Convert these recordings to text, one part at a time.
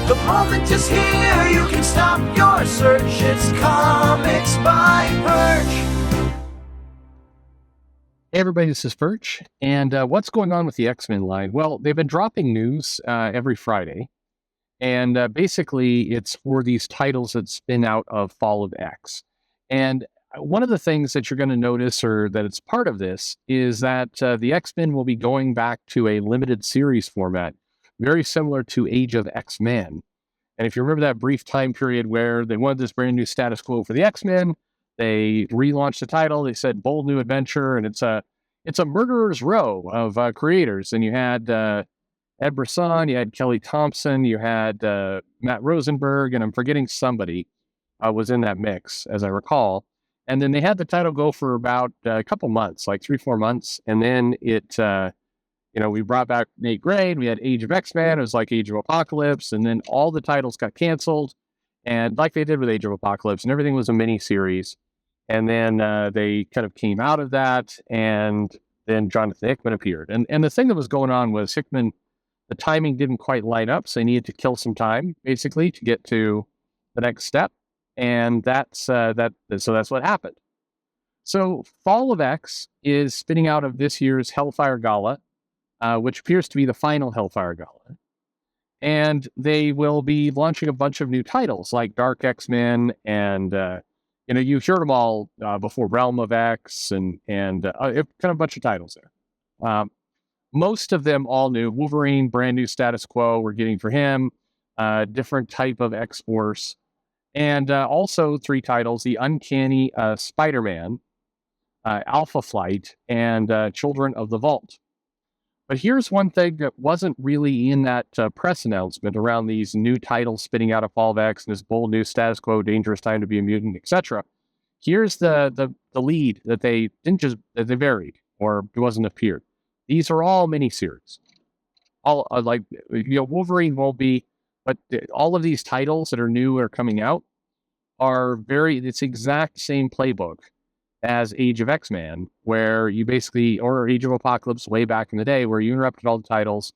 The moment is here, you can stop your search. It's Comics by Perch. Hey everybody, this is Perch, and what's going on with the X-Men line? Well, they've been dropping news every Friday, and basically it's for these titles that spin out of Fall of X. And one of the things that you're going to notice, or that it's part of this, is that the X-Men will be going back to a limited series format, very similar to Age of X-Men. And if you remember that brief time period where they wanted this brand new status quo for the X-Men, they relaunched the title. They said bold new adventure, and it's a murderer's row of creators. And you had Ed Brisson, you had Kelly Thompson, you had Matt Rosenberg, and I'm forgetting somebody was in that mix, as I recall. And then they had the title go for about a couple months, like 3-4 months, and then it, we brought back Nate Gray, and we had Age of X-Men. It was like Age of Apocalypse, and then all the titles got canceled, and like they did with Age of Apocalypse, and everything was a mini-series. And then they kind of came out of that, and then Jonathan Hickman appeared. And the thing that was going on was Hickman, the timing didn't quite line up, so they needed to kill some time, basically, to get to the next step. And that's what happened. So Fall of X is spinning out of this year's Hellfire Gala, which appears to be the final Hellfire Gala. And they will be launching a bunch of new titles like Dark X-Men, and you heard them all before, Realm of X, and kind of a bunch of titles there. Most of them all new. Wolverine, brand new status quo we're getting for him, different type of X-Force. And also 3 titles, the Uncanny SpiderMan, Alpha Flight, and Children of the Vault. But here's one thing that wasn't really in that press announcement around these new titles spinning out of Fall of X and this bold new status quo, dangerous time to be a mutant, etc. Here's the lead that they that they varied, or it wasn't appeared. These are all miniseries. All Wolverine won't be, but all of these titles that are new or coming out are it's exact same playbook as Age of X-Men, where you basically, or Age of Apocalypse way back in the day, where you interrupted all the titles,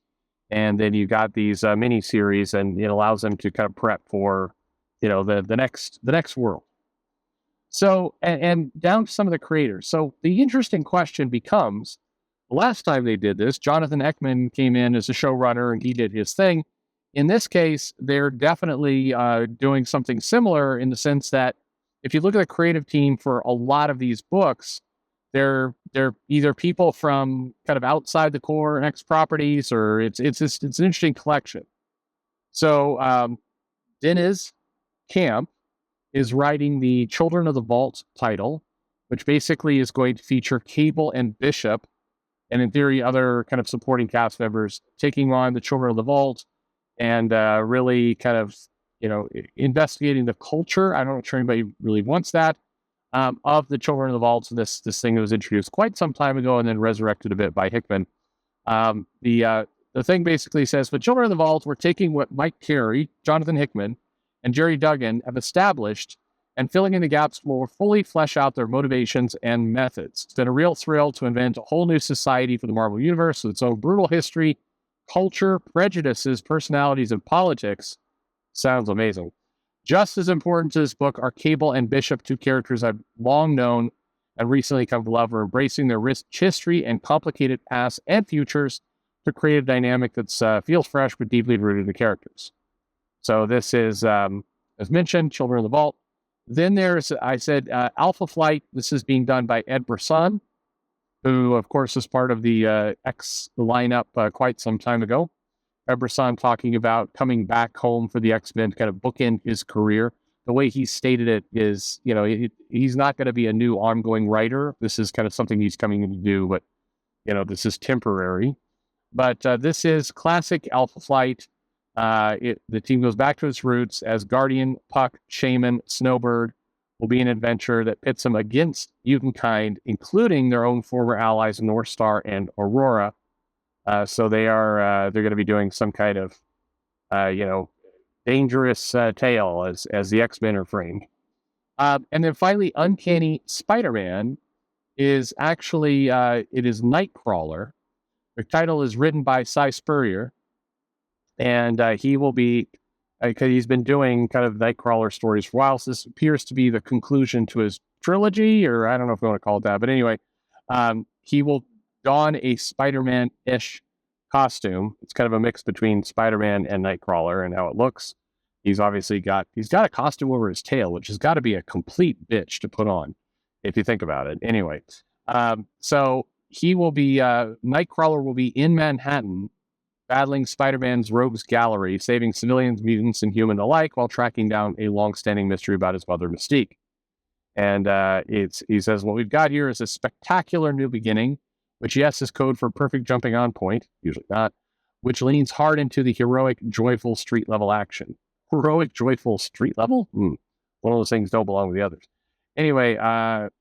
and then you got these mini-series, and it allows them to kind of prep for, the next world. So, and down to some of the creators. So the interesting question becomes, the last time they did this, Jonathan Hickman came in as a showrunner, and he did his thing. In this case, they're definitely doing something similar, in the sense that if you look at the creative team for a lot of these books, they're either people from kind of outside the core X properties, or it's an interesting collection. So Dennis Camp is writing the Children of the Vault title, which basically is going to feature Cable and Bishop, and in theory other kind of supporting cast members, taking on the Children of the Vault, and really kind of investigating the culture. I'm not sure anybody really wants that, of the Children of the Vault. This thing that was introduced quite some time ago and then resurrected a bit by Hickman. The thing basically says, for Children of the Vault, we're taking what Mike Carey, Jonathan Hickman, and Jerry Duggan have established and filling in the gaps more fully flesh out their motivations and methods. It's been a real thrill to invent a whole new society for the Marvel Universe with its own brutal history, culture, prejudices, personalities, and politics. Sounds amazing. Just as important to this book are Cable and Bishop, 2 characters I've long known and recently come to love, are embracing their rich history and complicated past and futures to create a dynamic that feels fresh but deeply rooted in the characters. So this is, as mentioned, Children of the Vault. Then there's, Alpha Flight. This is being done by Ed Brisson, who, of course, is part of the X lineup quite some time ago. Ed Brisson talking about coming back home for the X-Men to kind of bookend his career. The way he stated it is, he's not going to be a new ongoing writer. This is kind of something he's coming in to do, but, this is temporary. But this is classic Alpha Flight. The team goes back to its roots as Guardian, Puck, Shaman, Snowbird will be an adventure that pits them against mutant kind, including their own former allies, North Star and Aurora. So they're going to be doing some kind of, dangerous tale as the X-Men are framed. And then finally, Uncanny SpiderMan is actually, it is Nightcrawler. The title is written by Cy Spurrier, and he will be because he's been doing kind of Nightcrawler stories for a while. So this appears to be the conclusion to his trilogy, or I don't know if you want to call it that. But anyway, he will don a Spider-Man-ish costume. It's kind of a mix between Spider-Man and Nightcrawler and how it looks. He's obviously got a costume over his tail, which has got to be a complete bitch to put on, if you think about it. Anyway, so he will be Nightcrawler will be in Manhattan, battling Spider-Man's rogues gallery, saving civilians, mutants, and human alike, while tracking down a long-standing mystery about his mother, Mystique. And he says, what we've got here is a spectacular new beginning, which, yes, is code for perfect jumping on point, usually not, which leans hard into the heroic, joyful street-level action. Heroic, joyful street level? One of those things don't belong with the others. Anyway,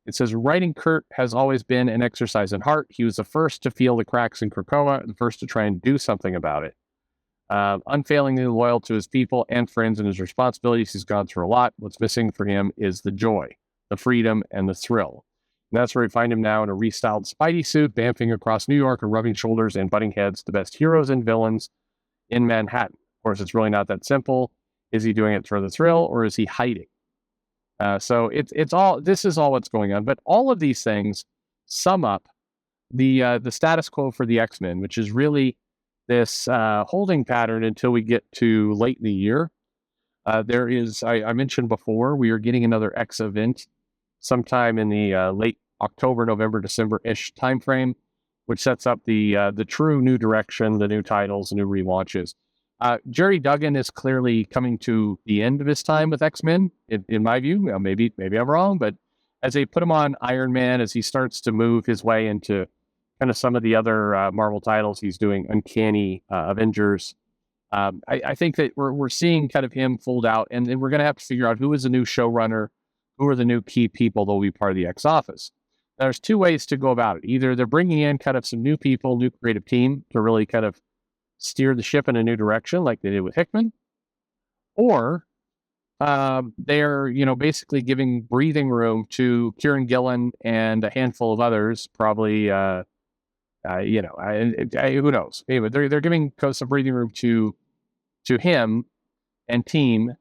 it says, writing Kurt has always been an exercise in heart. He was the first to feel the cracks in Krakoa, the first to try and do something about it. Unfailingly loyal to his people and friends and his responsibilities, he's gone through a lot. What's missing for him is the joy, the freedom, and the thrill. And that's where we find him now in a restyled Spidey suit, bamfing across New York and rubbing shoulders and butting heads, the best heroes and villains in Manhattan. Of course, it's really not that simple. Is he doing it for the thrill, or is he hiding? So it's all. This is all what's going on. But all of these things sum up the status quo for the X-Men, which is really this holding pattern until we get to late in the year. There is, I mentioned before, we are getting another X event sometime in the late October, November, December-ish timeframe, which sets up the true new direction, the new titles, the new relaunches. Jerry Duggan is clearly coming to the end of his time with X-Men, in my view. Now, maybe I'm wrong, but as they put him on Iron Man, as he starts to move his way into kind of some of the other Marvel titles, he's doing Uncanny Avengers. I think that we're seeing kind of him fold out, and then we're going to have to figure out who is the new showrunner, who are the new key people that will be part of the X office. Now, there's two ways to go about it. Either they're bringing in kind of some new people, new creative team to really kind of steer the ship in a new direction like they did with Hickman, or they're basically giving breathing room to Kieran Gillen and a handful of others, probably who knows. Anyway, they're giving some breathing room to him and team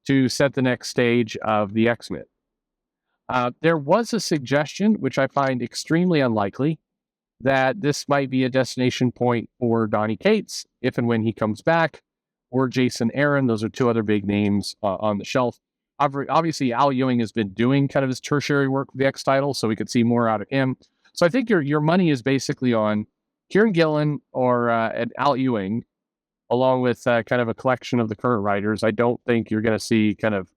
to set the next stage of the X-Men. There was a suggestion, which I find extremely unlikely, that this might be a destination point for Donny Cates, if and when he comes back, or Jason Aaron. Those are two other big names on the shelf. Obviously, Al Ewing has been doing kind of his tertiary work with the X title, so we could see more out of him. So I think your money is basically on Kieran Gillen or Al Ewing, along with kind of a collection of the current writers. I don't think you're going to see kind of,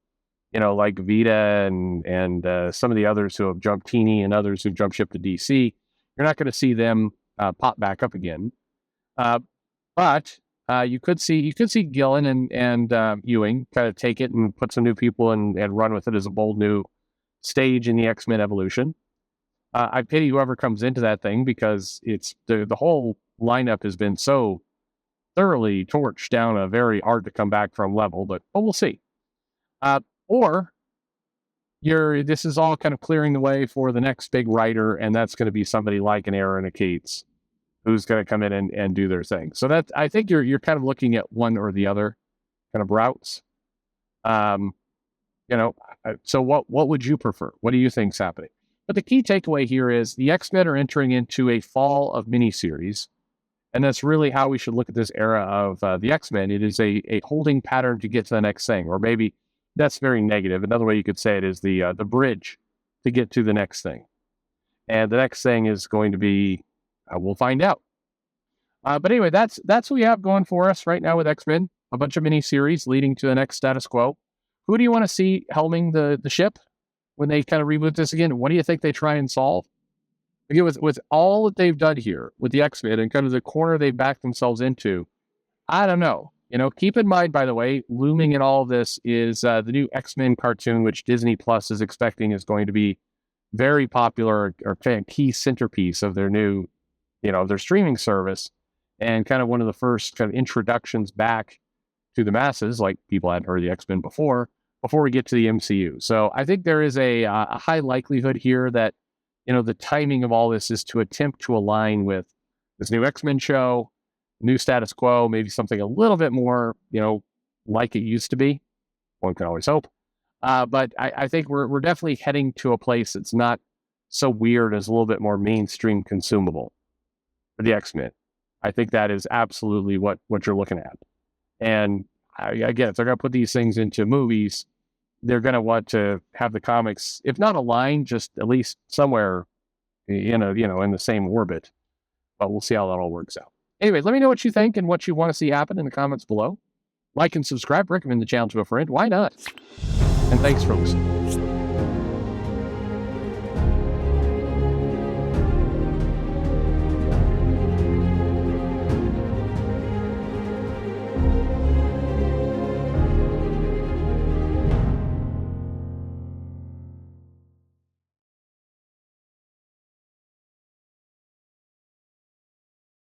like Vita and some of the others who have jumped Teeny and others who've jumped ship to DC. You're not going to see them pop back up again. But you could see Gillen and Ewing kind of take it and put some new people and run with it as a bold new stage in the X-Men evolution. I pity whoever comes into that thing, because it's the whole lineup has been so thoroughly torched down a very hard to come back from level, but we'll see. Or this is all kind of clearing the way for the next big writer, and that's going to be somebody like an Aaron, a Cates, who's going to come in and do their thing. So that, I think you're kind of looking at one or the other kind of routes. So what would you prefer? What do you think's happening? But the key takeaway here is the X-Men are entering into a fall of miniseries, and that's really how we should look at this era of the X-Men. It is a holding pattern to get to the next thing, or maybe that's very negative. Another way you could say it is the bridge to get to the next thing. And the next thing is going to be, we'll find out. But anyway, that's what we have going for us right now with X-Men. A bunch of miniseries leading to the next status quo. Who do you want to see helming the ship when they kind of reboot this again? What do you think they try and solve? Again, with all that they've done here with the X-Men and kind of the corner they've backed themselves into, I don't know. Keep in mind, by the way, looming in all of this is the new X-Men cartoon, which Disney Plus is expecting is going to be very popular, or kind of key centerpiece of their new, their streaming service, and kind of one of the first kind of introductions back to the masses, like people hadn't heard of the X-Men before we get to the MCU. So I think there is a high likelihood here that, the timing of all this is to attempt to align with this new X-Men show, new status quo, maybe something a little bit more, like it used to be. One can always hope. But I think we're definitely heading to a place that's not so weird as a little bit more mainstream consumable for the X-Men. I think that is absolutely what you're looking at. And again, if they're going to put these things into movies, they're going to want to have the comics, if not aligned, just at least somewhere in the same orbit. But we'll see how that all works out. Anyway, let me know what you think and what you want to see happen in the comments below. Like and subscribe, recommend the channel to a friend. Why not? And thanks for listening.